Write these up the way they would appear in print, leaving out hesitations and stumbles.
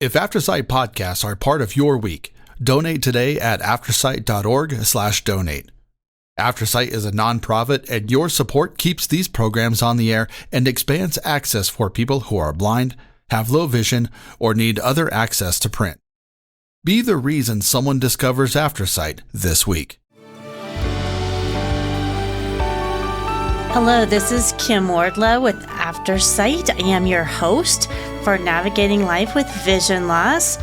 If AfterSight podcasts are part of your week, donate today at aftersight.org/donate. AfterSight is a nonprofit, and your support keeps these programs on the air and expands access for people who are blind, have low vision, or need other access to print. Be the reason someone discovers AfterSight this week. Hello, this is Kim Wardlow with AfterSight. I am your host for Navigating Life with Vision Loss,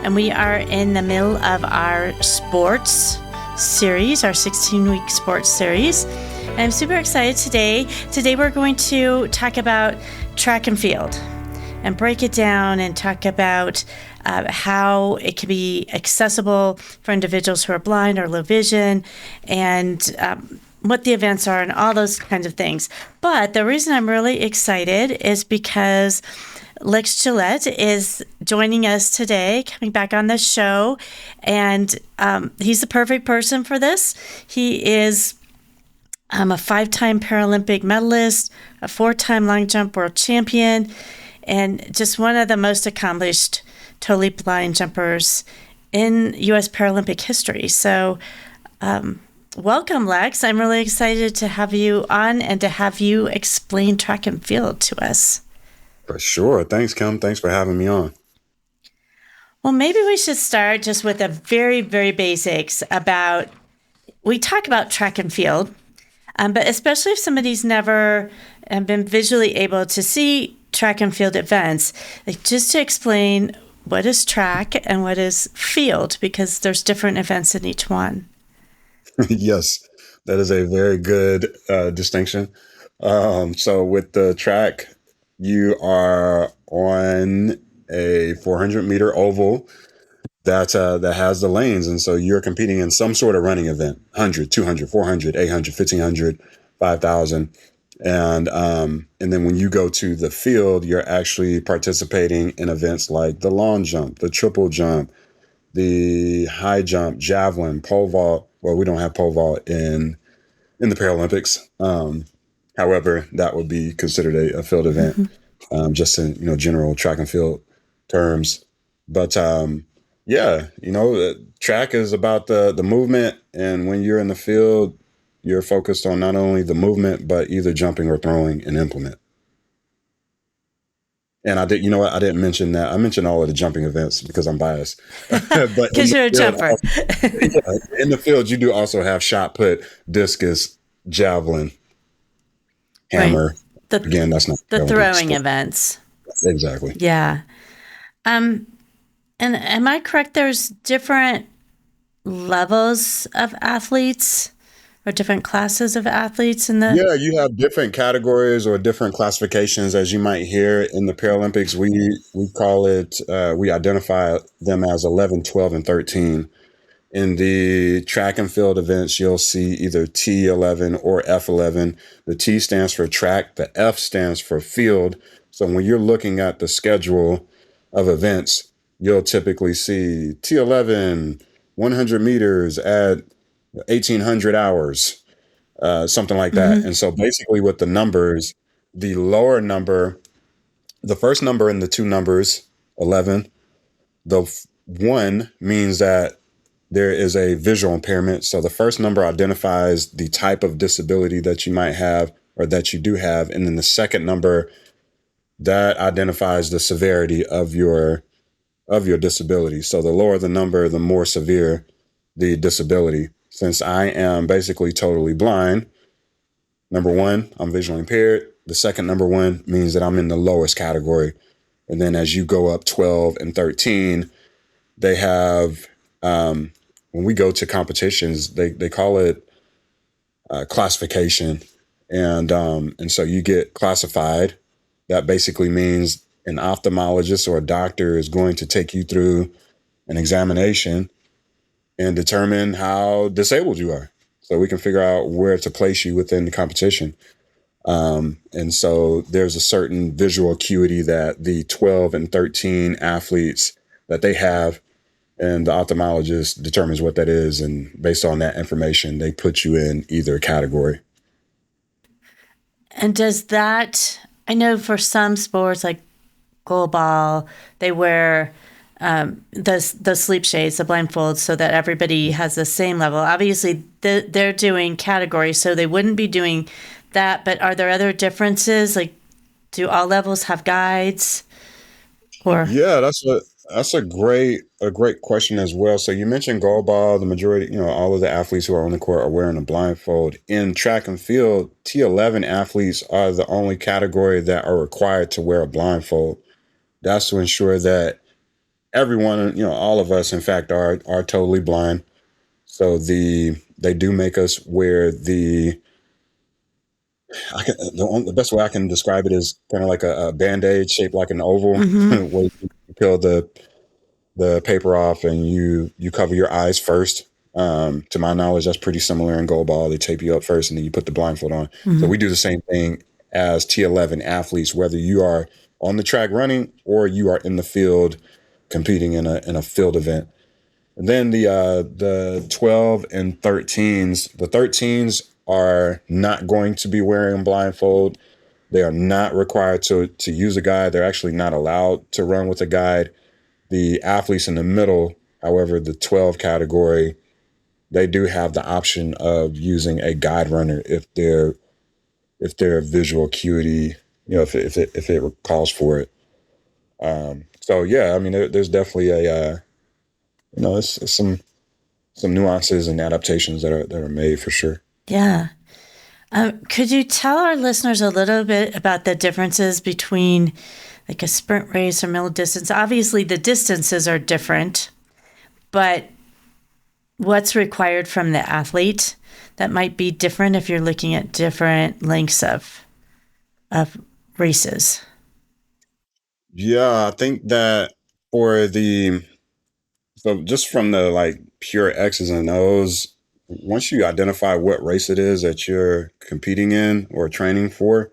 and we are in the middle of our sports series, our 16-week sports series. And I'm super excited today. Today we're going to talk about track and field and break it down and talk about how it can be accessible for individuals who are blind or low vision, and what the events are and all those kinds of things. But the reason I'm really excited is because Lex Gillette is joining us today, coming back on the show, and he's the perfect person for this. He is a 5-time Paralympic medalist, a 4-time long jump world champion, and just one of the most accomplished totally blind jumpers in U.S. Paralympic history. So welcome, Lex. I'm really excited to have you on and to have you explain track and field to us. For sure. Thanks, Kim. Thanks for having me on. Well, maybe we should start just with the very, very basics about, we talk about track and field, but especially if somebody's never been visually able to see track and field events, like just to explain what is track and what is field, because there's different events in each one. Yes, that is a very good distinction. So with the track, you are on a 400-meter oval that has the lanes. And so you're competing in some sort of running event, 100, 200, 400, 800, 1,500, 5,000. And then when you go to the field, you're actually participating in events like the long jump, the triple jump, the high jump, javelin, pole vault. Well, we don't have pole vault in the Paralympics. However, that would be considered a field event, just in general track and field terms. But track is about the movement, and when you're in the field, you're focused on not only the movement, but either jumping or throwing an implement. And I didn't mention that. I mentioned all of the jumping events because I'm biased. Because you're a jumper. In the field, you do also have shot put, discus, javelin, hammer. Right. Again, that's not the throwing events. Exactly. Yeah. And am I correct? There's different levels of athletes or different classes of athletes in the... Yeah, you have different categories or different classifications, as you might hear in the Paralympics. We call it, we identify them as 11, 12, and 13. In the track and field events, you'll see either T11 or F11. The T stands for track, the F stands for field. So when you're looking at the schedule of events, you'll typically see T11, 100 meters at 1,800 hours, something like that. And so basically with the numbers, the lower number, the first number in the two numbers, 11, the 1 means that there is a visual impairment. So the first number identifies the type of disability that you might have or that you do have. And then the second number, that identifies the severity of your disability. So the lower the number, the more severe the disability. Since I am basically totally blind, number 1, I'm visually impaired. The second number 1 means that I'm in the lowest category. And then as you go up 12 and 13, they have, when we go to competitions, they call it classification. And so you get classified. That basically means an ophthalmologist or a doctor is going to take you through an examination and determine how disabled you are, so we can figure out where to place you within the competition. And so there's a certain visual acuity that the 12 and 13 athletes that they have, and the ophthalmologist determines what that is. And based on that information, they put you in either category. And does that, I know for some sports like goalball, they wear the sleep shades, the blindfolds, so that everybody has the same level. Obviously, they're doing categories, so they wouldn't be doing that. But are there other differences? Like, do all levels have guides? Or Yeah, that's a great question as well. So you mentioned goal ball. The majority, all of the athletes who are on the court are wearing a blindfold. In track and field, T11 athletes are the only category that are required to wear a blindfold. That's to ensure that everyone, all of us, in fact, are totally blind. So they do make us wear the best way I can describe it is kind of like a Band-Aid shaped like an oval, where you peel the paper off and you cover your eyes first. To my knowledge, that's pretty similar in goal ball. They tape you up first and then you put the blindfold on. So we do the same thing as T11 athletes, whether you are on the track running or you are in the field competing in a field event. And then the 12 and 13s, the 13s are not going to be wearing a blindfold. They are not required to use a guide. They're actually not allowed to run with a guide. The athletes in the middle, however, the 12 category, they do have the option of using a guide runner if their visual acuity, if it calls for it. So yeah, I mean, there's definitely it's some nuances and adaptations that are made for sure. yeah. Could you tell our listeners a little bit about the differences between like a sprint race or middle distance? Obviously, the distances are different, but what's required from the athlete that might be different if you're looking at different lengths of races? Yeah, I think that so just from the like pure X's and O's, once you identify what race it is that you're competing in or training for,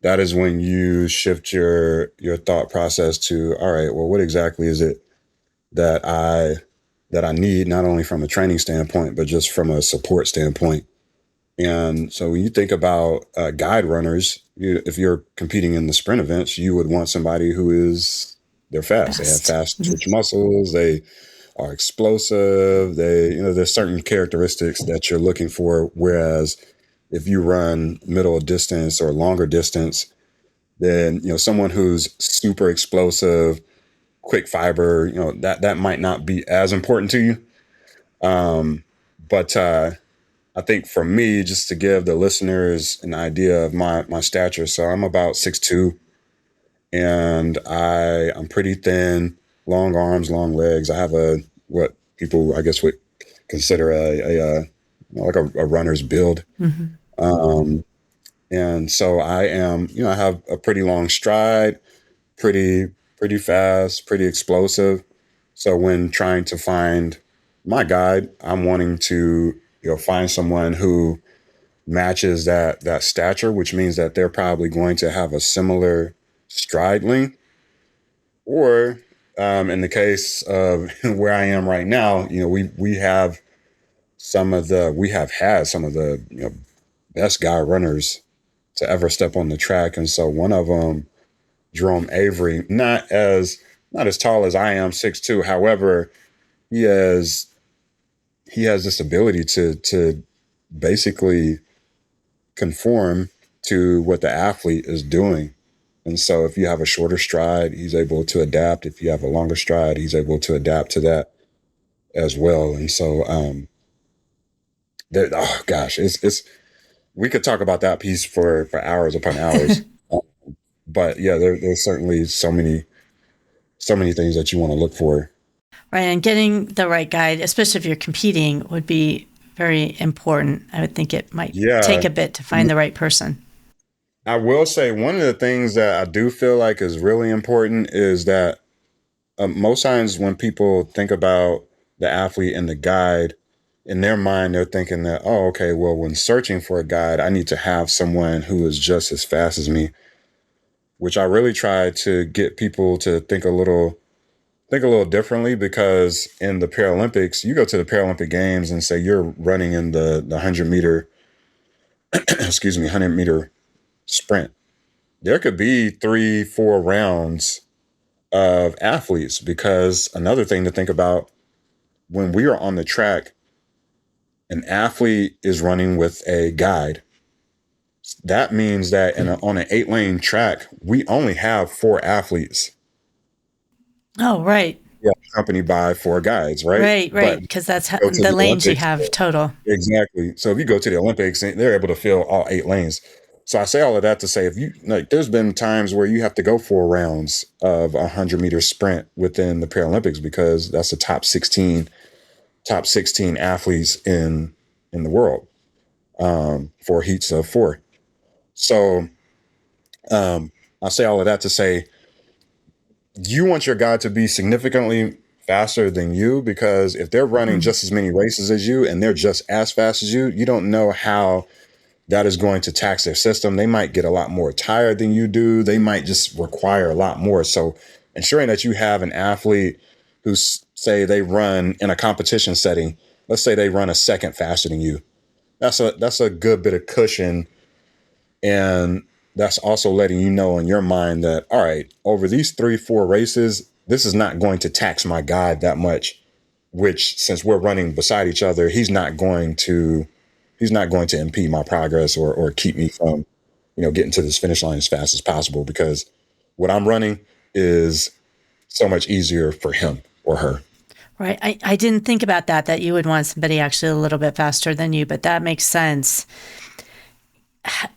that is when you shift your thought process to, all right, well, what exactly is it that I need, not only from a training standpoint, but just from a support standpoint. And so when you think about guide runners, if you're competing in the sprint events, you would want somebody they're fast. They have fast twitch muscles. They are explosive. There's certain characteristics that you're looking for. Whereas if you run middle distance or longer distance, then, someone who's super explosive, quick fiber, that might not be as important to you. But I think for me, just to give the listeners an idea of my stature, so I'm about 6'2", and I'm pretty thin, long arms, long legs. I have what people I guess would consider like a runner's build. And so I am, I have a pretty long stride, pretty fast, pretty explosive. So when trying to find my guide, I'm wanting to, find someone who matches that stature, which means that they're probably going to have a similar stride length. Or in the case of where I am right now, we have had some of the best guy runners to ever step on the track. And so one of them, Jerome Avery, not as tall as I am, 6'2". However, he has this ability to basically conform to what the athlete is doing. And so if you have a shorter stride, he's able to adapt. If you have a longer stride, he's able to adapt to that as well. And so, oh gosh, it's we could talk about that piece for hours upon hours. But yeah, there's certainly so many things that you want to look for. Right, and getting the right guide, especially if you're competing, would be very important. I would think it might take a bit to find the right person. I will say one of the things that I do feel like is really important is that most times when people think about the athlete and the guide, in their mind, they're thinking that, oh, okay, well, when searching for a guide, I need to have someone who is just as fast as me, which I really try to get people to think a little differently, because in the Paralympics, you go to the Paralympic Games and say you're running in the 100-meter, 100-meter sprint. There could be 3-4 rounds of athletes, because another thing to think about, when we are on the track, an athlete is running with a guide. That means that on an 8-lane track, we only have 4 athletes. Oh, right. Yeah, accompanied by 4 guides, right? Right. Because that's Go to the the lanes you Olympics, have total. exactly. So if you go to the Olympics, they're able to fill all 8 lanes. So I say all of that to say, if you like, there's been times where you have to go 4 rounds of a 100-meter sprint within the Paralympics, because that's the top 16 athletes in the world, for heats of 4. So I say all of that to say, you want your guy to be significantly faster than you, because if they're running just as many races as you and they're just as fast as you don't know how that is going to tax their system. They might get a lot more tired than you do. They might just require a lot more. So ensuring that you have an athlete who, say they run in a competition setting, let's say they run a second faster than you. That's a good bit of cushion. And that's also letting you know in your mind that, all right, over these 3-4 races, this is not going to tax my guide that much, which, since we're running beside each other, he's not going to impede my progress or keep me from, getting to this finish line as fast as possible, because what I'm running is so much easier for him or her. Right. I didn't think about that you would want somebody actually a little bit faster than you, but that makes sense.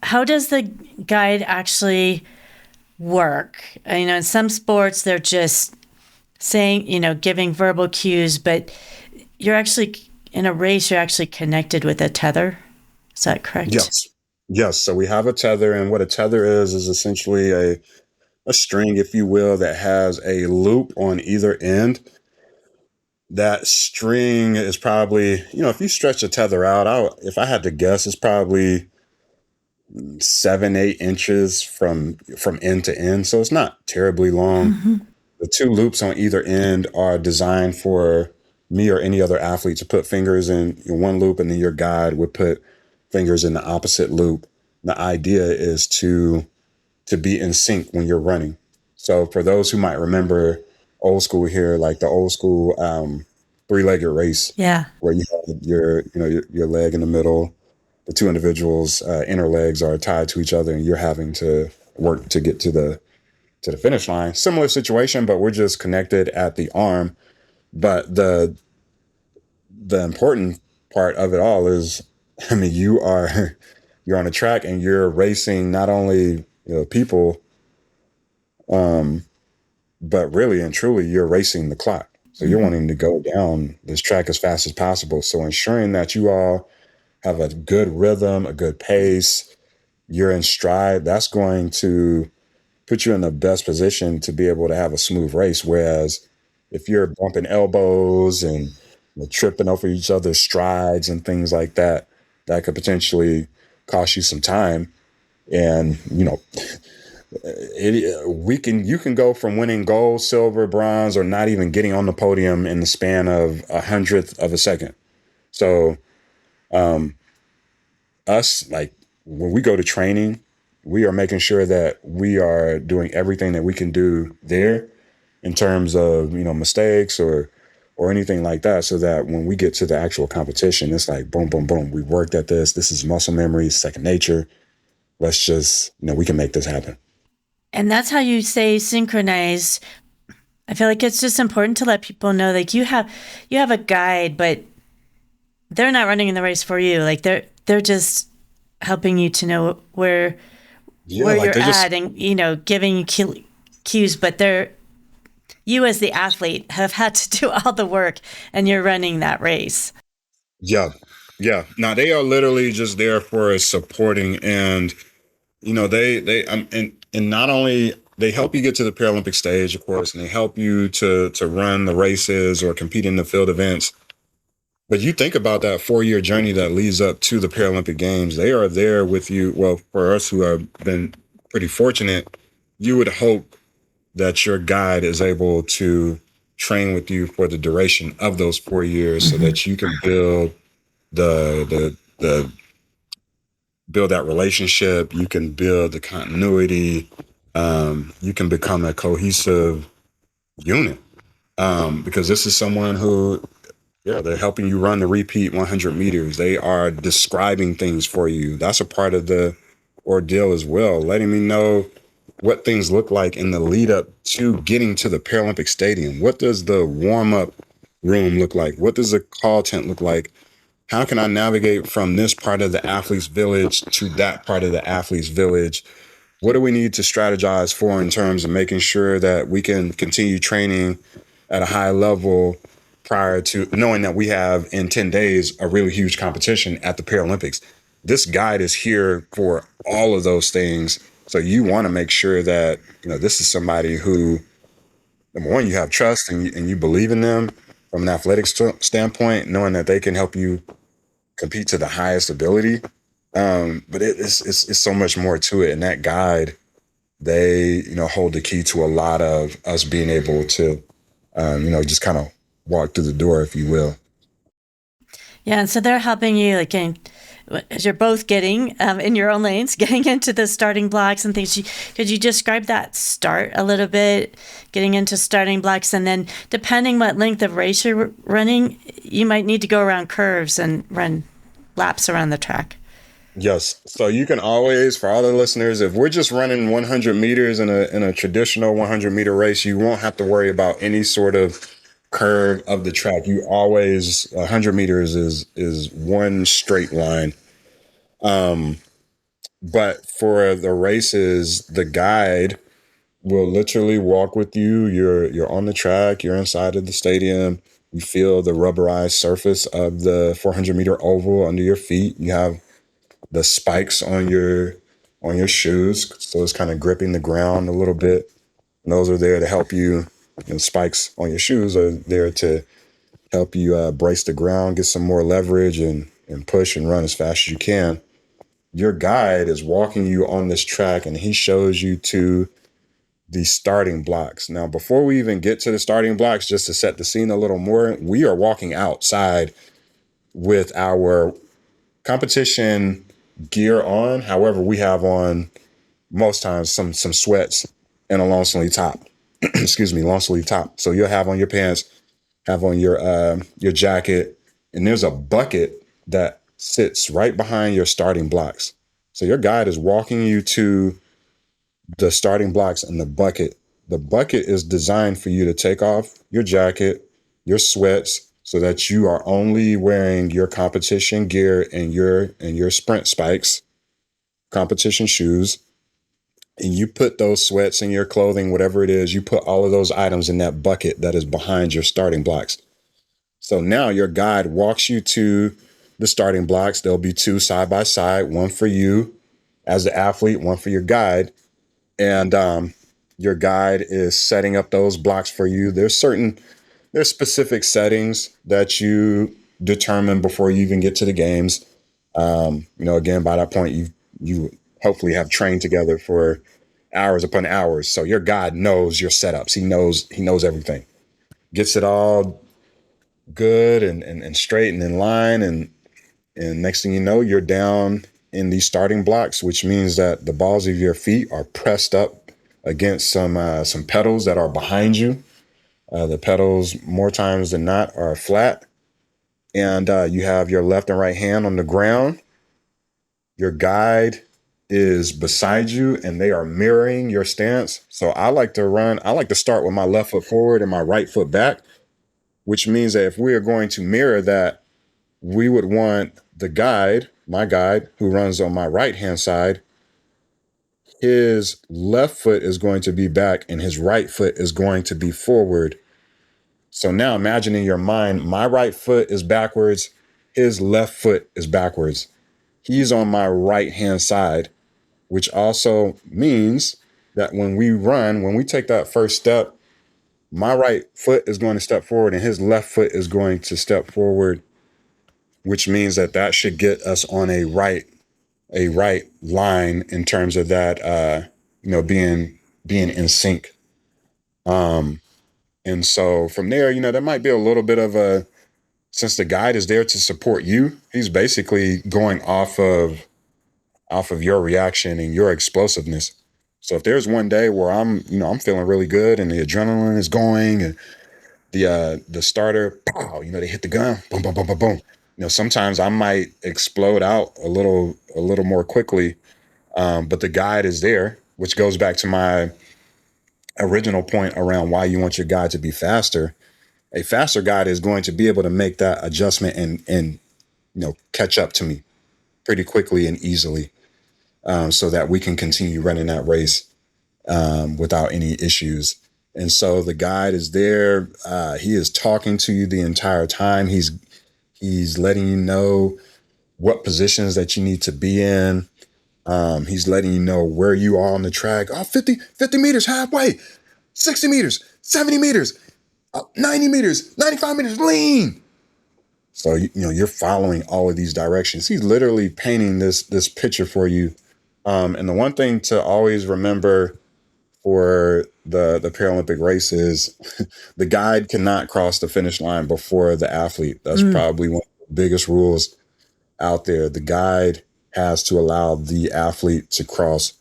How does the guide actually work? In some sports, they're just saying, giving verbal cues, but you're actually, in a race, you're actually connected with a tether. Is that correct? Yes. So we have a tether, and what a tether is essentially a string, if you will, that has a loop on either end. That string is probably, if you stretch the tether out, if I had to guess, it's probably 7-8 inches from end to end. So it's not terribly long. Mm-hmm. The 2 loops on either end are designed for me or any other athlete to put fingers in one loop, and then your guide would put fingers in the opposite loop. The idea is to be in sync when you're running. So for those who might remember old school here, like the old school 3-legged race, where you have your leg in the middle, the 2 individuals' inner legs are tied to each other, and you're having to work to get to the finish line. Similar situation, but we're just connected at the arm. But the important part of it all is, you're on a track and you're racing not only people, but really and truly you're racing the clock. So you're wanting to go down this track as fast as possible. So ensuring that you all have a good rhythm, a good pace, you're in stride, that's going to put you in the best position to be able to have a smooth race. Whereas if you're bumping elbows and tripping over each other's strides and things like that, that could potentially cost you some time. And, you can go from winning gold, silver, bronze, or not even getting on the podium in the span of 100th of a second. So, us, like, when we go to training, we are making sure that we are doing everything that we can do there in terms of, mistakes or anything like that, so that when we get to the actual competition, it's like, boom, boom, boom. We worked at this. This is muscle memory, second nature. Let's just, we can make this happen. And that's how you say synchronized. I feel like it's just important to let people know, like, you have a guide, but they're not running in the race for you. Like, they're just helping you to know where you're at, and giving you cues. But you as the athlete have had to do all the work, and you're running that race. Yeah. Now they are literally just there for supporting, and and not only they help you get to the Paralympic stage, of course, and they help you to run the races or compete in the field events. But you think about that 4-year journey that leads up to the Paralympic Games. They are there with you. Well, for us who have been pretty fortunate, you would hope that your guide is able to train with you for the duration of those 4 years, so that you can build build that relationship. You can build the continuity. You can become a cohesive unit. Because this is someone who, they're helping you run the repeat 100 meters. They are describing things for you. That's a part of the ordeal as well, letting me know what things look like in the lead up to getting to the Paralympic Stadium. What does the warm up room look like? What does the call tent look like? How can I navigate from this part of the athlete's village to that part of the athlete's village? What do we need to strategize for in terms of making sure that we can continue training at a high level prior to knowing that we have in 10 days a really huge competition at the Paralympics? This guide is here for all of those things. So you want to make sure that, this is somebody who, number one, you have trust and you believe in them from an athletic standpoint, knowing that they can help you compete to the highest ability. But it's so much more to it. And that guide, they, hold the key to a lot of us being able to, just kind of walk through the door, if you will. Yeah. And so they're helping you, like, as you're both getting in your own lanes, getting into the starting blocks and things. Could you describe that start a little bit, getting into starting blocks? And then depending what length of race you're running, you might need to go around curves and run laps around the track. Yes. So you can always, for all the listeners, if we're just running 100 meters in a traditional 100 meter race, you won't have to worry about any sort of curve of the track. You always, 100 meters is one straight line. But for the races, the guide will literally walk with you. You're on the track, you're inside of the stadium. You feel the rubberized surface of the 400 meter oval under your feet. You have the spikes on your shoes, so it's kind of gripping the ground a little bit. And those are there to help you. And spikes on your shoes are there to help you brace the ground, get some more leverage, and push and run as fast as you can. Your guide is walking you on this track, and he shows you to the starting blocks. Now, before we even get to the starting blocks, just to set the scene a little more, we are walking outside with our competition gear on. However, we have on most times some sweats and a long sleeve top. Long sleeve top. So you'll have on your pants, have on your jacket, and there's a bucket that sits right behind your starting blocks. So your guide is walking you to the starting blocks and the bucket. The bucket is designed for you to take off your jacket, your sweats, so that you are only wearing your competition gear and your sprint spikes, competition shoes, and you put those sweats in your clothing, whatever it is, you put all of those items in that bucket that is behind your starting blocks. So now your guide walks you to the starting blocks. There'll be two side by side, one for you as the athlete, one for your guide. And your guide is setting up those blocks for you. There's specific settings that you determine before you even get to the games. Again, by that point, you hopefully have trained together for hours upon hours. So your guide knows your setups. He knows everything. Gets it all good and straight and in line. And next thing you know, you're down in these starting blocks, which means that the balls of your feet are pressed up against some pedals that are behind you. The pedals, more times than not, are flat. And you have your left and right hand on the ground. Your guide is beside you, and they are mirroring your stance. So I like to start with my left foot forward and my right foot back, which means that if we are going to mirror that, we would want my guide, who runs on my right-hand side, his left foot is going to be back and his right foot is going to be forward. So now imagine in your mind, my right foot is backwards, his left foot is backwards. He's on my right-hand side, which also means that when we take that first step, my right foot is going to step forward and his left foot is going to step forward, which means that should get us on a right line in terms of that, being in sync. And so from there, there might be a little bit of since the guide is there to support you, he's basically going off of your reaction and your explosiveness. So if there's one day where I'm feeling really good and the adrenaline is going and the starter, pow, they hit the gun, boom, boom, boom, boom, boom. Sometimes I might explode out a little more quickly, but the guide is there, which goes back to my original point around why you want your guide to be faster. A faster guide is going to be able to make that adjustment and catch up to me pretty quickly and easily, so that we can continue running that race without any issues. And so the guide is there. He is talking to you the entire time. He's letting you know what positions that you need to be in. He's letting you know where you are on the track. Oh, 50 meters halfway, 60 meters, 70 meters, 90 meters, 95 meters, lean. So, you're following all of these directions. He's literally painting this picture for you. And the one thing to always remember for the Paralympic race is the guide cannot cross the finish line before the athlete. That's probably one of the biggest rules out there. The guide has to allow the athlete to cross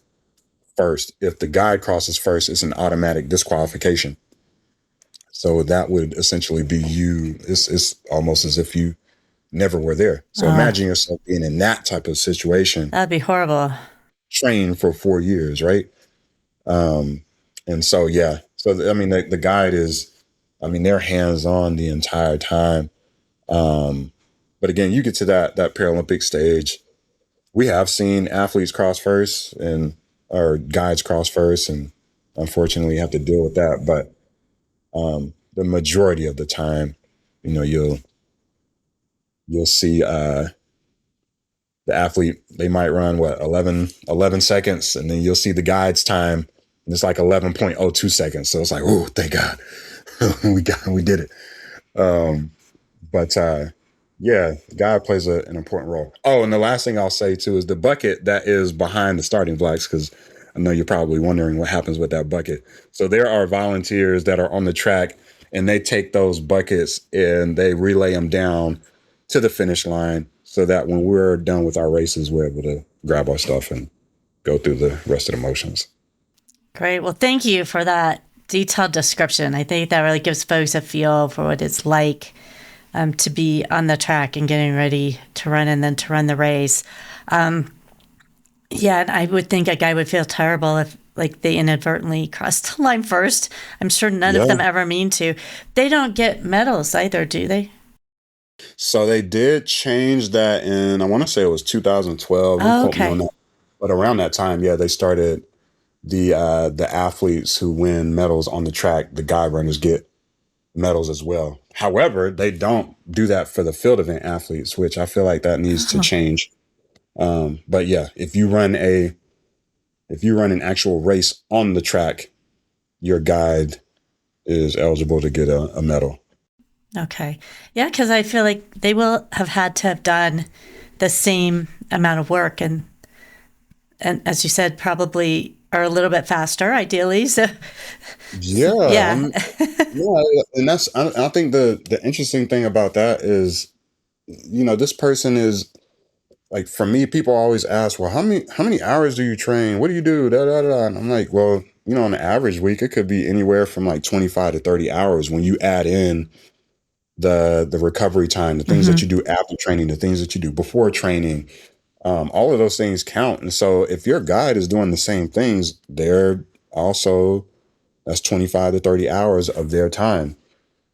first. If the guide crosses first, it's an automatic disqualification. So that would essentially be you. It's almost as if you never were there. So imagine yourself being in that type of situation. That'd be horrible. Trained for 4 years, right? And so, yeah. So, the guide is, they're hands-on the entire time. But again, you get to that Paralympic stage. We have seen athletes cross first or guides cross first, and unfortunately have to deal with that. But the majority of the time, you'll see the athlete, they might run 11 seconds, and then you'll see the guide's time, and it's like 11.02 seconds. So it's like, oh, thank God, we did it. But yeah, the guide plays an important role. Oh, and the last thing I'll say too is the bucket that is behind the starting blocks, because I know you're probably wondering what happens with that bucket. So there are volunteers that are on the track, and they take those buckets and they relay them down to the finish line, so that when we're done with our races, we're able to grab our stuff and go through the rest of the motions. Great. Well, thank you for that detailed description. I think that really gives folks a feel for what it's like to be on the track and getting ready to run and then to run the race. Yeah, and I would think a guy would feel terrible if they inadvertently crossed the line first. I'm sure none of them ever mean to. They don't get medals either, do they? So they did change that in, I want to say it was 2012. Oh, okay. But around that time, they started the athletes who win medals on the track, the guide runners get medals as well. However, they don't do that for the field event athletes, which I feel like that needs to change. But yeah, if you run an actual race on the track, your guide is eligible to get a medal. Okay. Yeah, because I feel like they will have had to have done the same amount of work and as you said, probably are a little bit faster, ideally. So yeah. And that's, I think the interesting thing about that is, this person is like, for me, people always ask, well, how many hours do you train? What do you do? Da, da, da. And I'm like, well, on an average week, it could be anywhere from like 25 to 30 hours when you add in the recovery time, the things that you do after training, the things that you do before training. All of those things count. And so if your guide is doing the same things, that's 25 to 30 hours of their time.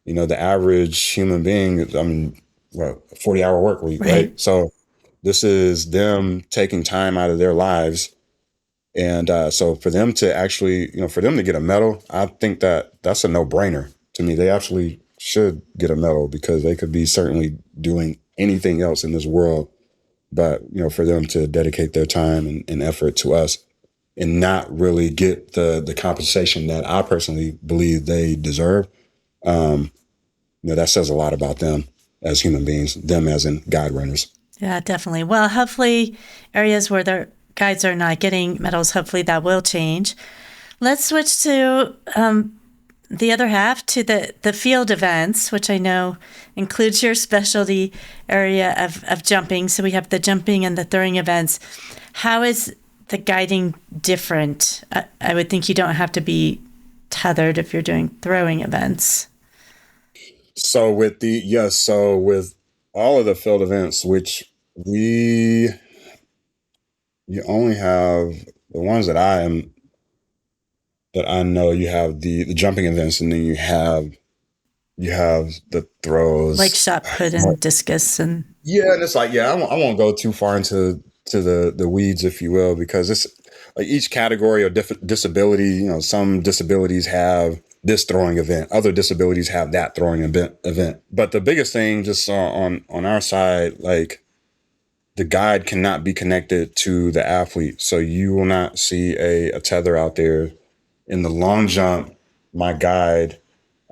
The average human being, 40-hour work week, right? So this is them taking time out of their lives. And so for them to actually, for them to get a medal, I think that's a no-brainer to me. They actually should get a medal, because they could be certainly doing anything else in this world. But, for them to dedicate their time and effort to us and not really get the compensation that I personally believe they deserve, that says a lot about them as human beings, them as in guide runners. Yeah, definitely. Well, hopefully areas where their guides are not getting medals, hopefully that will change. Let's switch to the other half, to the field events, which I know includes your specialty area of jumping. So we have the jumping and the throwing events. How is the guiding different? I would think you don't have to be tethered if you're doing throwing events. So with all of the field events, which you only have the ones that I know, you have the jumping events, and then you have the throws, like shot put and discus and and it's like, I won't go too far into the weeds, if you will, because it's like each category or disability. Some disabilities have this throwing event, other disabilities have that throwing event. But the biggest thing, just on our side, like, the guide cannot be connected to the athlete, so you will not see a tether out there. In the long jump,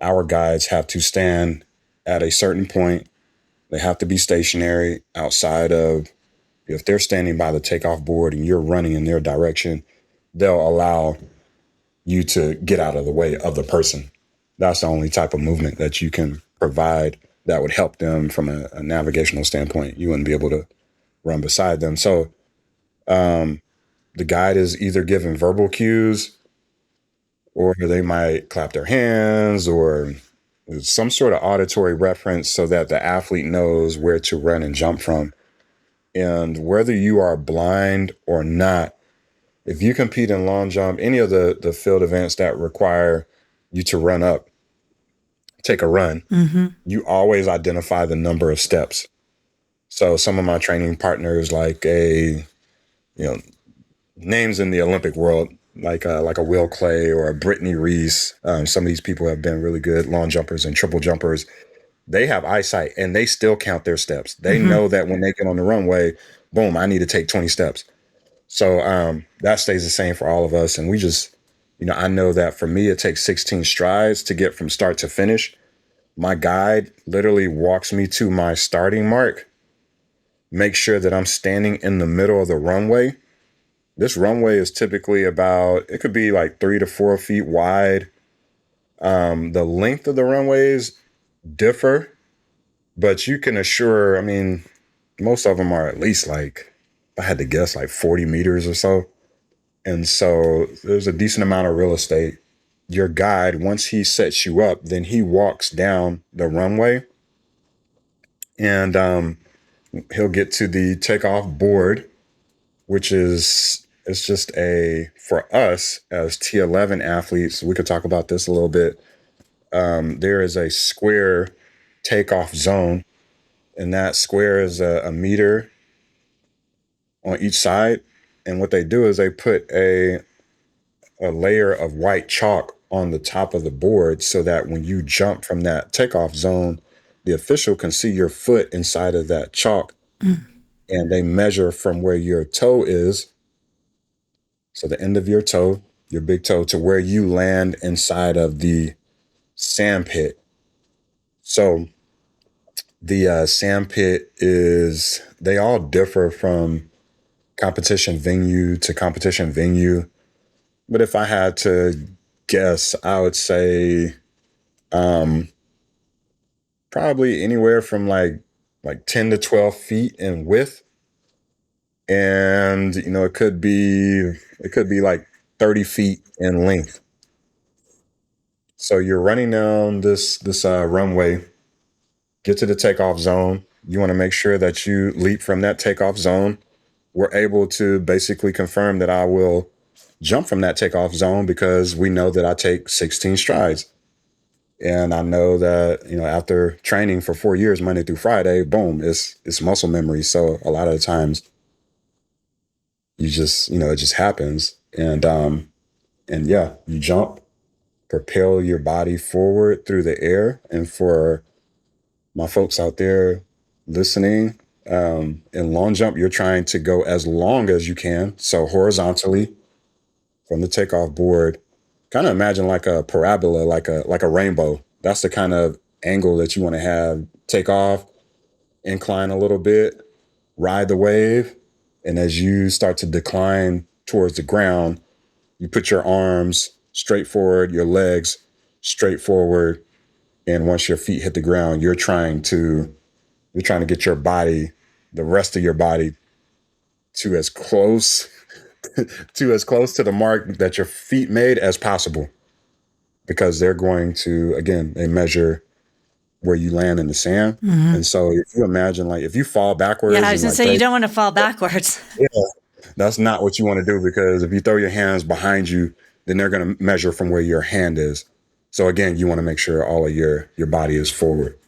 our guides have to stand at a certain point. They have to be stationary outside of, if they're standing by the takeoff board and you're running in their direction, they'll allow you to get out of the way of the person. That's the only type of movement that you can provide that would help them from a navigational standpoint. You wouldn't be able to run beside them. So the guide is either given verbal cues, or they might clap their hands, or some sort of auditory reference so that the athlete knows where to run and jump from. And whether you are blind or not, if you compete in long jump, any of the field events that require you to run up, take a run, you always identify the number of steps. So some of my training partners, like names in the Olympic world, like a Will Clay or a Brittany Reese. Some of these people have been really good long jumpers and triple jumpers. They have eyesight and they still count their steps. They know that when they get on the runway, boom, I need to take 20 steps. So that stays the same for all of us. And we just, I know that for me, it takes 16 strides to get from start to finish. My guide literally walks me to my starting mark, make sure that I'm standing in the middle of the runway. This runway is typically it could be like 3 to 4 feet wide. The length of the runways differ, but you can assure, most of them are at least, like, if I had to guess, like 40 meters or so. And so there's a decent amount of real estate. Your guide, once he sets you up, then he walks down the runway, and he'll get to the takeoff board, which is, it's just for us as T11 athletes, we could talk about this a little bit. There is a square takeoff zone, and that square is a meter on each side. And what they do is they put a layer of white chalk on the top of the board so that when you jump from that takeoff zone, the official can see your foot inside of that chalk. And they measure from where your toe is, so the end of your toe, your big toe, to where you land inside of the sand pit. So the sand pit they all differ from competition venue to competition venue. But if I had to guess, I would say probably anywhere from like 10 to 12 feet in width. And, it could be like 30 feet in length. So you're running down this runway, get to the takeoff zone. You want to make sure that you leap from that takeoff zone. We're able to basically confirm that I will jump from that takeoff zone because we know that I take 16 strides. And I know that, after training for 4 years, Monday through Friday, boom, it's muscle memory. So a lot of the times you just, it just happens. And you jump, propel your body forward through the air. And for my folks out there listening, in long jump, you're trying to go as long as you can. So horizontally from the takeoff board, kind of imagine like a parabola, like a rainbow. That's the kind of angle that you want to have. Take off, incline a little bit, ride the wave. And as you start to decline towards the ground, you put your arms straight forward, your legs straight forward. And once your feet hit the ground, you're trying to get your body, the rest of your body, to as close to as close to the mark that your feet made as possible, because they're going to, again, they measure where you land in the sand. And so if you imagine, like, if you fall backwards, Yeah, I was and going to say, you don't want to fall backwards. yeah, that's not what you want to do, because if you throw your hands behind you, then they're going to measure from where your hand is. So again, you want to make sure all of your body is forward.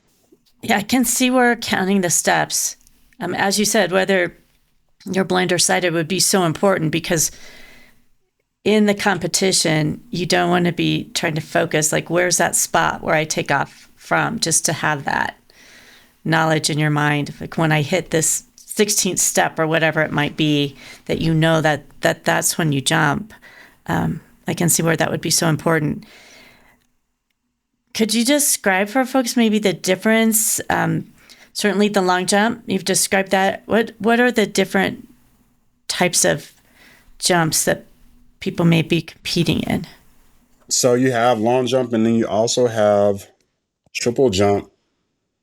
Yeah, I can see where counting the steps, as you said, whether you're blind or sighted, would be so important, because in the competition, you don't want to be trying to focus, like, where's that spot where I take off from, just to have that knowledge in your mind. Like, when I hit this 16th step or whatever it might be, that you know that's when you jump. I can see where that would be so important. Could you describe for folks maybe the difference? Certainly the long jump, you've described that. What are the different types of jumps that people may be competing in? So you have long jump, and then you also have triple jump.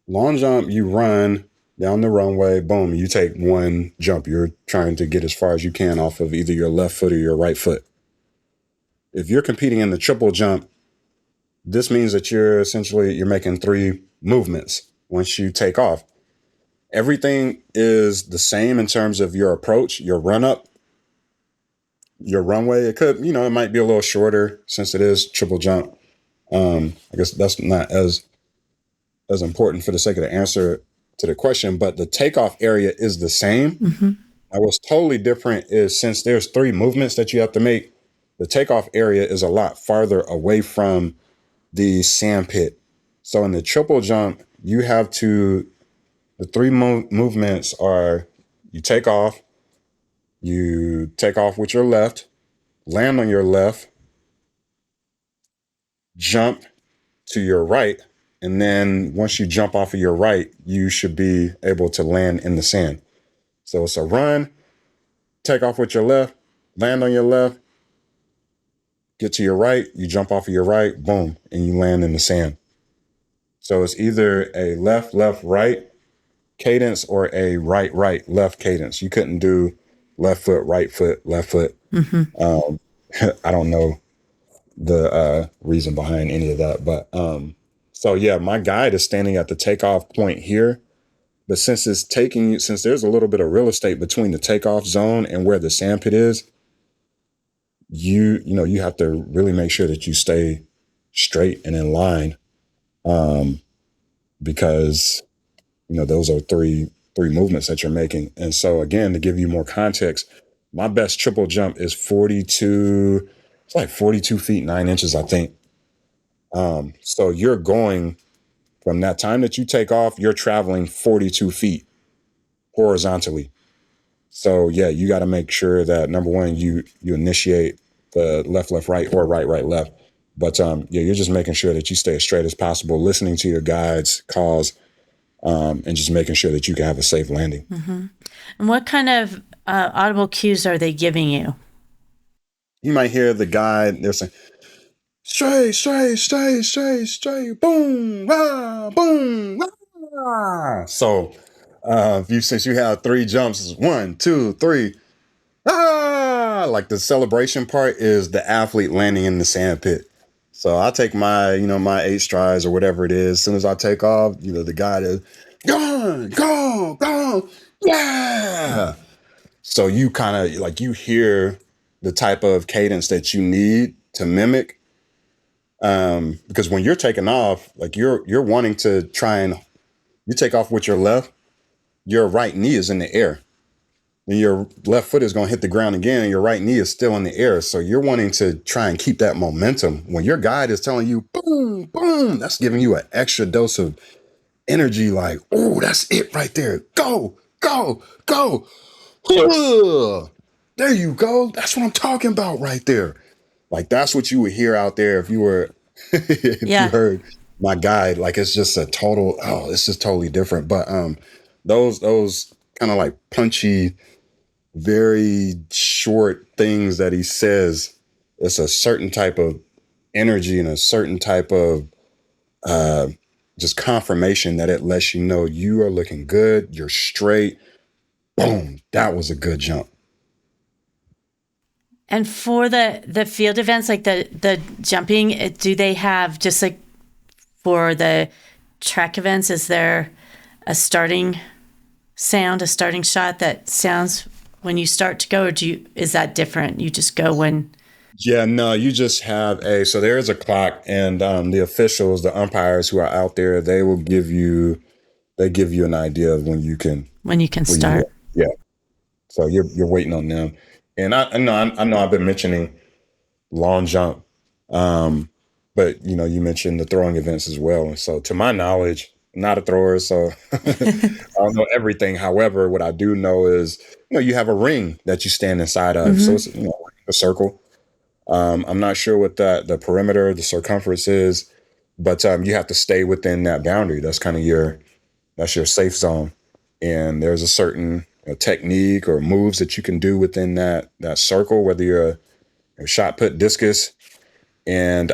Long jump, you run down the runway, boom, you take one jump. You're trying to get as far as you can off of either your left foot or your right foot. If you're competing in the triple jump, this means that you're making 3 movements once you take off. Everything is the same in terms of your approach, your run up, your runway. It could, it might be a little shorter since it is triple jump. I guess that's not as important for the sake of the answer to the question, but the takeoff area is the same. Now, what's totally different is, since there's 3 movements that you have to make, the takeoff area is a lot farther away from the sand pit. So in the triple jump, you have to, the 3 movements are, you take off with your left, land on your left, jump to your right, and then once you jump off of your right, you should be able to land in the sand. So it's a run, take off with your left, land on your left, get to your right, you jump off of your right, boom, and you land in the sand. So it's either a left, left, right cadence or a right, right, left cadence. You couldn't do left foot, left foot. I don't know the reason behind any of that. But so yeah, my guide is standing at the takeoff point here. But since there's a little bit of real estate between the takeoff zone and where the sand pit is, you have to really make sure that you stay straight and in line, because those are three movements that you're making. And so again, to give you more context, my best triple jump is 42 feet 9 inches, I think. So you're going from that time that you take off, you're traveling 42 feet horizontally. So yeah, you got to make sure that, number one, you initiate the left, left, right, or right, right, left. But yeah, you're just making sure that you stay as straight as possible, listening to your guides' calls, and just making sure that you can have a safe landing. And what kind of audible cues are they giving you? You might hear the guide, they're saying, straight, straight, straight, straight, straight, boom, ah, boom, ah. So since you have 3 jumps, it's 1, 2, 3, ah. Like, the celebration part is the athlete landing in the sand pit. So I take my, my 8 strides or whatever it is. As soon as I take off, the guide is, go, yeah. So you kind of, like, you hear the type of cadence that you need to mimic. Because when you're taking off, like, you're wanting to try and, you take off with your left, your right knee is in the air. Then your left foot is going to hit the ground again, and your right knee is still in the air. So you're wanting to try and keep that momentum. When your guide is telling you, boom, boom, that's giving you an extra dose of energy. Like, oh, that's it right there. Go, go, go. There you go. That's what I'm talking about right there. Like, that's what you would hear out there if you were, you heard my guide. Like, it's just it's just totally different. But those kind of like punchy, very short things that he says, it's a certain type of energy and a certain type of just confirmation that it lets you know you are looking good, you're straight. Boom, that was a good jump. And for the field events, like the jumping, do they have, just like for the track events, is there a starting sound, a starting shot that sounds when you start to go, or is that different? You just go when? Yeah, no, you just have so there is a clock, and the officials, the umpires who are out there, they give you an idea of when you can start. Yeah. So you're waiting on them. And I know I've been mentioning long jump, but you mentioned the throwing events as well. And so to my knowledge, I'm not a thrower, so I don't know everything. However, what I do know is, you have a ring that you stand inside of. So it's, a circle. I'm not sure what the perimeter, the circumference is, but you have to stay within that boundary. That's kind of your safe zone. And there's a certain technique or moves that you can do within that circle, whether you're a shot put, discus, and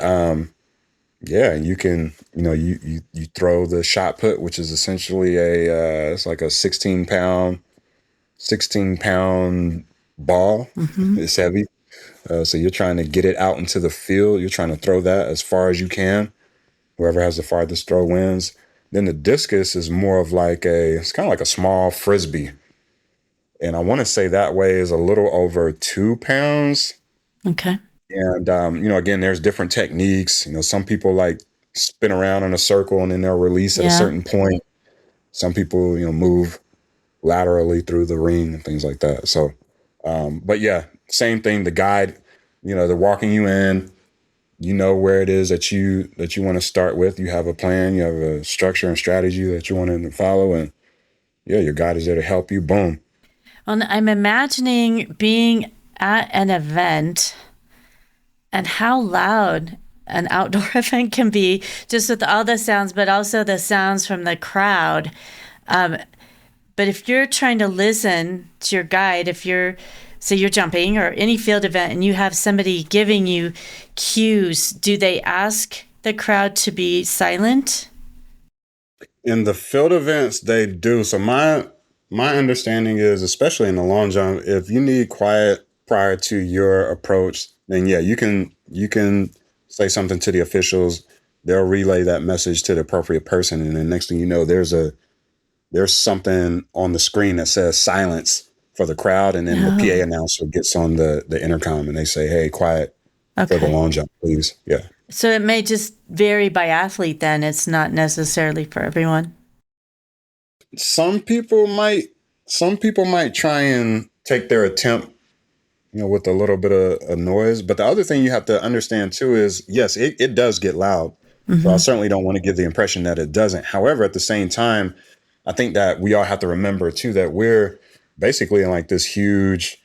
you can you throw the shot put, which is essentially it's like a 16 pound ball. It's heavy, so you're trying to get it out into the field. You're trying to throw that as far as you can. Whoever has the farthest throw wins. Then the discus is more of it's kind of like a small frisbee. And I want to say that weighs a little over 2 pounds. Okay. And, again, there's different techniques. Some people spin around in a circle and then they'll release at a certain point. Some people, move laterally through the ring and things like that. So, but yeah, same thing. The guide, they're walking you in. You know where it is that you want to start with. You have a plan. You have a structure and strategy that you want to follow. And your guide is there to help you. Boom. Well, I'm imagining being at an event and how loud an outdoor event can be, just with all the sounds, but also the sounds from the crowd. But if you're trying to listen to your guide, you're jumping or any field event and you have somebody giving you cues, do they ask the crowd to be silent? In the field events, they do. So my understanding is, especially in the long jump, if you need quiet prior to your approach, then you can say something to the officials. They'll relay that message to the appropriate person, and then next thing you know, there's something on the screen that says silence for the crowd, and then the PA announcer gets on the intercom and they say, "Hey, quiet for the long jump, please." Yeah. So it may just vary by athlete. Then it's not necessarily for everyone. Some people might try and take their attempt, with a little bit of noise. But the other thing you have to understand too is, yes, it does get loud. So I certainly don't want to give the impression that it doesn't. However, at the same time, I think that we all have to remember too that we're basically in this huge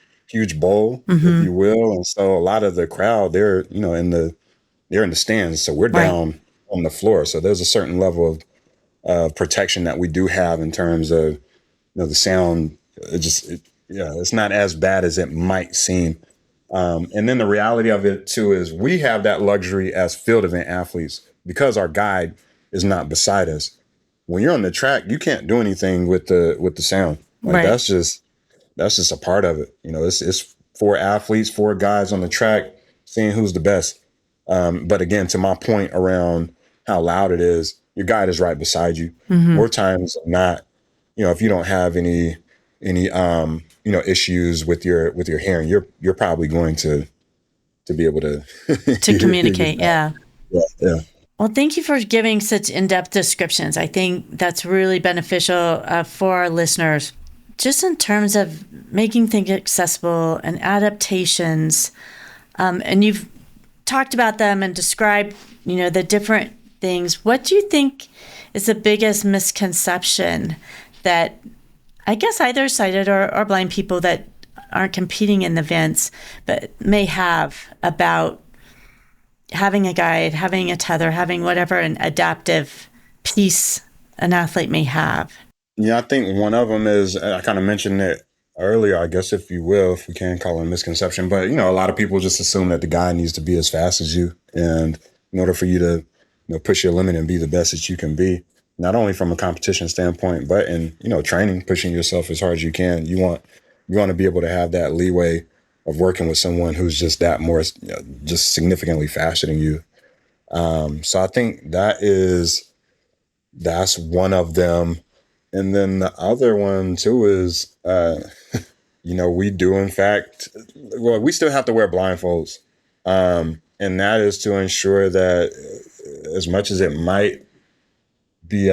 bowl, if you will. And so a lot of the crowd, they're in the stands. So we're down on the floor. So there's a certain level of protection that we do have in terms of the sound. It's not as bad as it might seem. And then the reality of it too is we have that luxury as field event athletes because our guide is not beside us. When you're on the track, you can't do anything with the sound. That's just a part of it. It's 4 athletes, 4 guys on the track, seeing who's the best. But again, to my point around how loud it is, your guide is right beside you. More times than not, if you don't have any issues with your hearing, you're probably going to be able to communicate. Yeah. Well, thank you for giving such in-depth descriptions. I think that's really beneficial for our listeners, just in terms of making things accessible and adaptations. And you've talked about them and described, the different things. What do you think is the biggest misconception that, I guess, either sighted or blind people that aren't competing in the events, but may have about having a guide, having a tether, having whatever an adaptive piece an athlete may have? Yeah, I think one of them is, I kind of mentioned it earlier, I guess, if you will, if we can call it a misconception, but, a lot of people just assume that the guy needs to be as fast as you. And in order for you to, push your limit and be the best that you can be, not only from a competition standpoint, but in, training, pushing yourself as hard as you can. You want to be able to have that leeway working with someone who's just that more, just significantly faster than you. So I think that's one of them. And then the other one too is, we do in fact, well, we still have to wear blindfolds. And that is to ensure that as much as it might be,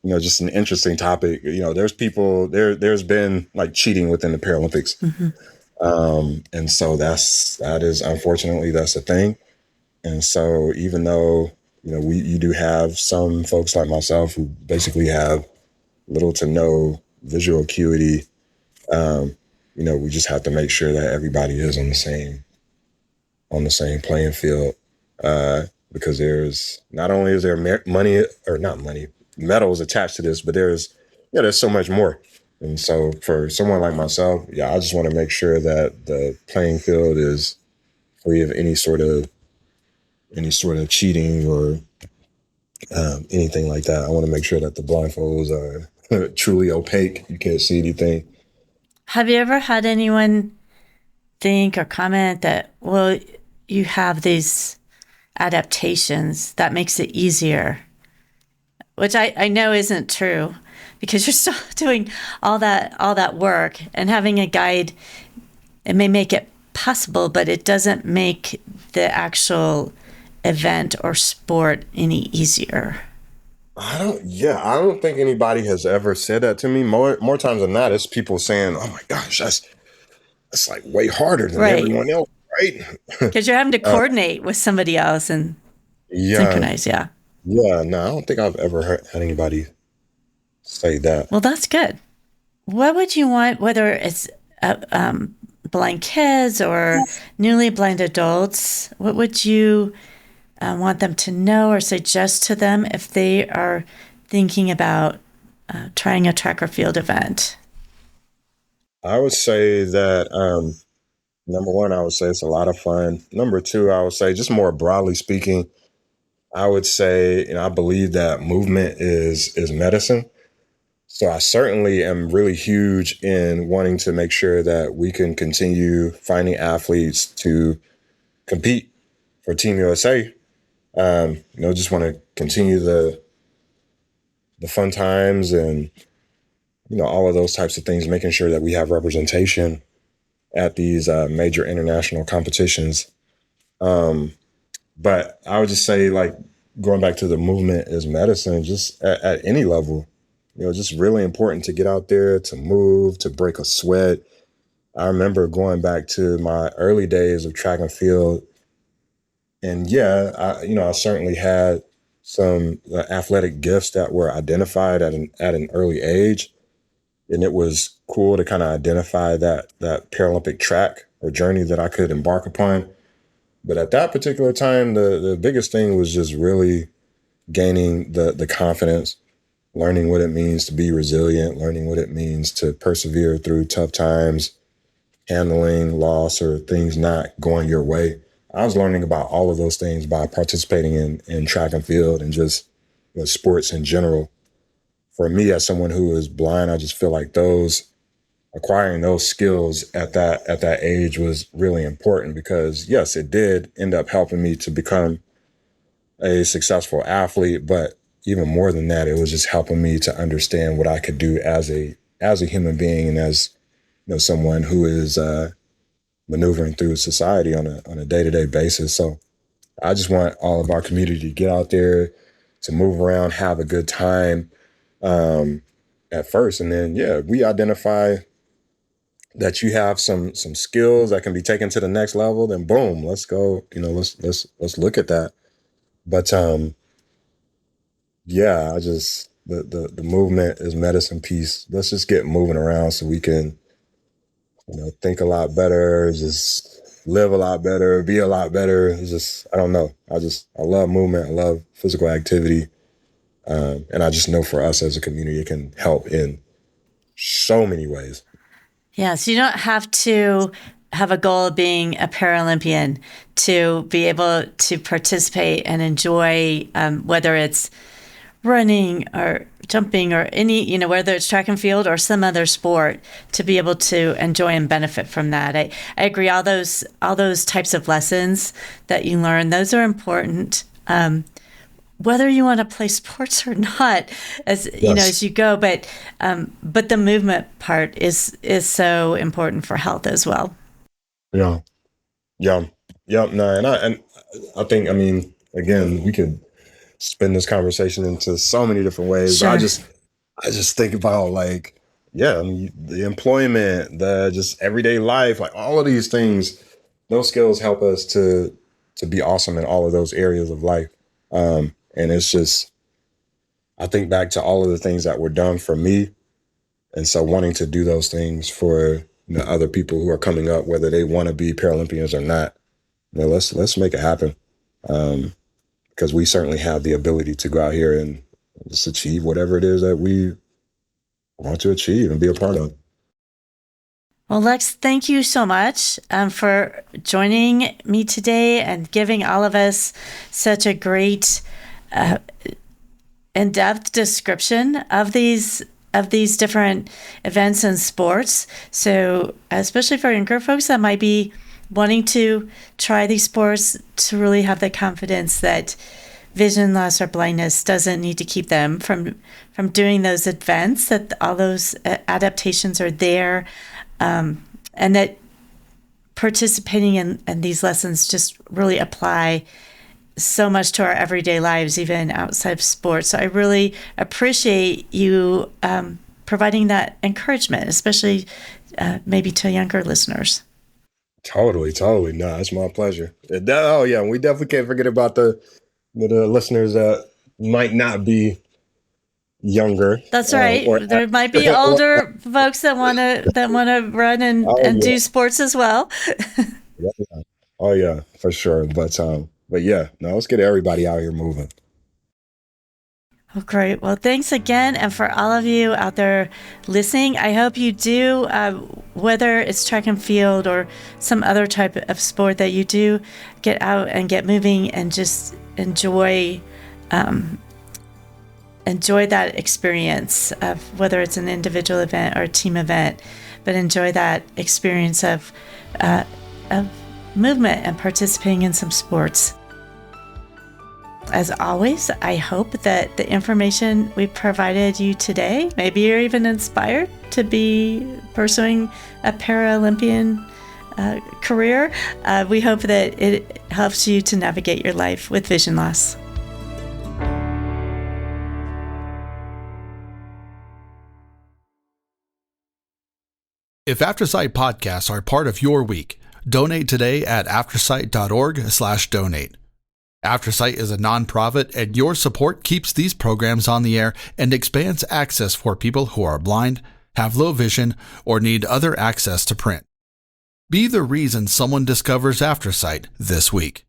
just an interesting topic, there's there's been like cheating within the Paralympics. And so that is, unfortunately, that's a thing. And so even though, you do have some folks like myself who basically have little to no visual acuity, we just have to make sure that everybody is on the same playing field, because there's not only is there medals attached to this, but there's so much more. And so for someone like myself, I just want to make sure that the playing field is free of any sort of cheating or anything like that. I want to make sure that the blindfolds are truly opaque. You can't see anything. Have you ever had anyone think or comment that, well, you have these adaptations that makes it easier, which I know isn't true, because you're still doing all that work, and having a guide, it may make it possible, but it doesn't make the actual event or sport any easier. I don't think anybody has ever said that to me. More times than not, it's people saying, "Oh my gosh, that's like way harder than everyone else." Right? Because you're having to coordinate with somebody else and synchronize. Yeah, no, I don't think I've ever had anybody say that. Well, that's good. What would you want, whether it's blind kids or newly blind adults, what would you want them to know or suggest to them if they are thinking about trying a track or field event? I would say that number one, I would say it's a lot of fun. Number two, I would say, just more broadly speaking, I would say, I believe that movement is medicine. So I certainly am really huge in wanting to make sure that we can continue finding athletes to compete for Team USA. Just want to continue the fun times and, all of those types of things, making sure that we have representation at these major international competitions. But I would just say, like, going back to the movement is medicine, just at any level, just really important to get out there, to move, to break a sweat. I remember going back to my early days of track and field, and I certainly had some athletic gifts that were identified at an early age. And it was cool to kind of identify that Paralympic track or journey that I could embark upon. But at that particular time, the biggest thing was just really gaining the confidence, learning what it means to be resilient, learning what it means to persevere through tough times, handling loss or things not going your way. I was learning about all of those things by participating in track and field and just sports in general. For me, as someone who is blind, I just feel like acquiring those skills at that age was really important, because yes, it did end up helping me to become a successful athlete, but even more than that, it was just helping me to understand what I could do as a human being and as someone who is maneuvering through society on a day-to-day basis. So I just want all of our community to get out there, to move around, have a good time at first, and then we identify that you have some skills that can be taken to the next level, then boom, let's go. Let's look at that. But I just the movement is medicine piece. Let's just get moving around so we can think a lot better, just live a lot better, be a lot better. It's just, I don't know. I love movement. I love physical activity. And I just know for us as a community, it can help in so many ways. Yeah, so you don't have to have a goal of being a Paralympian to be able to participate and enjoy, whether it's running or jumping or any, whether it's track and field or some other sport, to be able to enjoy and benefit from that. I agree. All those types of lessons that you learn, those are important. Whether you want to play sports or not, as you go, but the movement part is so important for health as well. Yeah. No, and I think, again, we could spin this conversation into so many different ways. Sure. But I just think about the employment, the just everyday life, like all of these things. Those skills help us to be awesome in all of those areas of life. And it's just, I think back to all of the things that were done for me. And so wanting to do those things for other people who are coming up, whether they want to be Paralympians or not, let's make it happen. Because we certainly have the ability to go out here and just achieve whatever it is that we want to achieve and be a part of. Well, Lex, thank you so much for joining me today and giving all of us such a great in-depth description of these different events and sports. So especially for younger folks that might be wanting to try these sports, to really have the confidence that vision loss or blindness doesn't need to keep them from doing those events, that all those adaptations are there, and that participating in these lessons just really apply so much to our everyday lives, even outside of sports. So I really appreciate you providing that encouragement, especially maybe to younger listeners. Totally. No, it's my pleasure. We definitely can't forget about the listeners that might not be younger. That's right. There might be older folks that want to run and do sports as well. Oh yeah, for sure. But yeah, no, let's get everybody out here moving. Oh, great. Well, thanks again. And for all of you out there listening, I hope you do, whether it's track and field or some other type of sport, that you do get out and get moving and just enjoy that experience of whether it's an individual event or a team event, but enjoy that experience of movement and participating in some sports. As always, I hope that the information we provided you today, maybe you're even inspired to be pursuing a Paralympian career. We hope that it helps you to navigate your life with vision loss. If AfterSight podcasts are part of your week, donate today at aftersight.org/donate. AfterSight is a nonprofit, and your support keeps these programs on the air and expands access for people who are blind, have low vision, or need other access to print. Be the reason someone discovers AfterSight this week.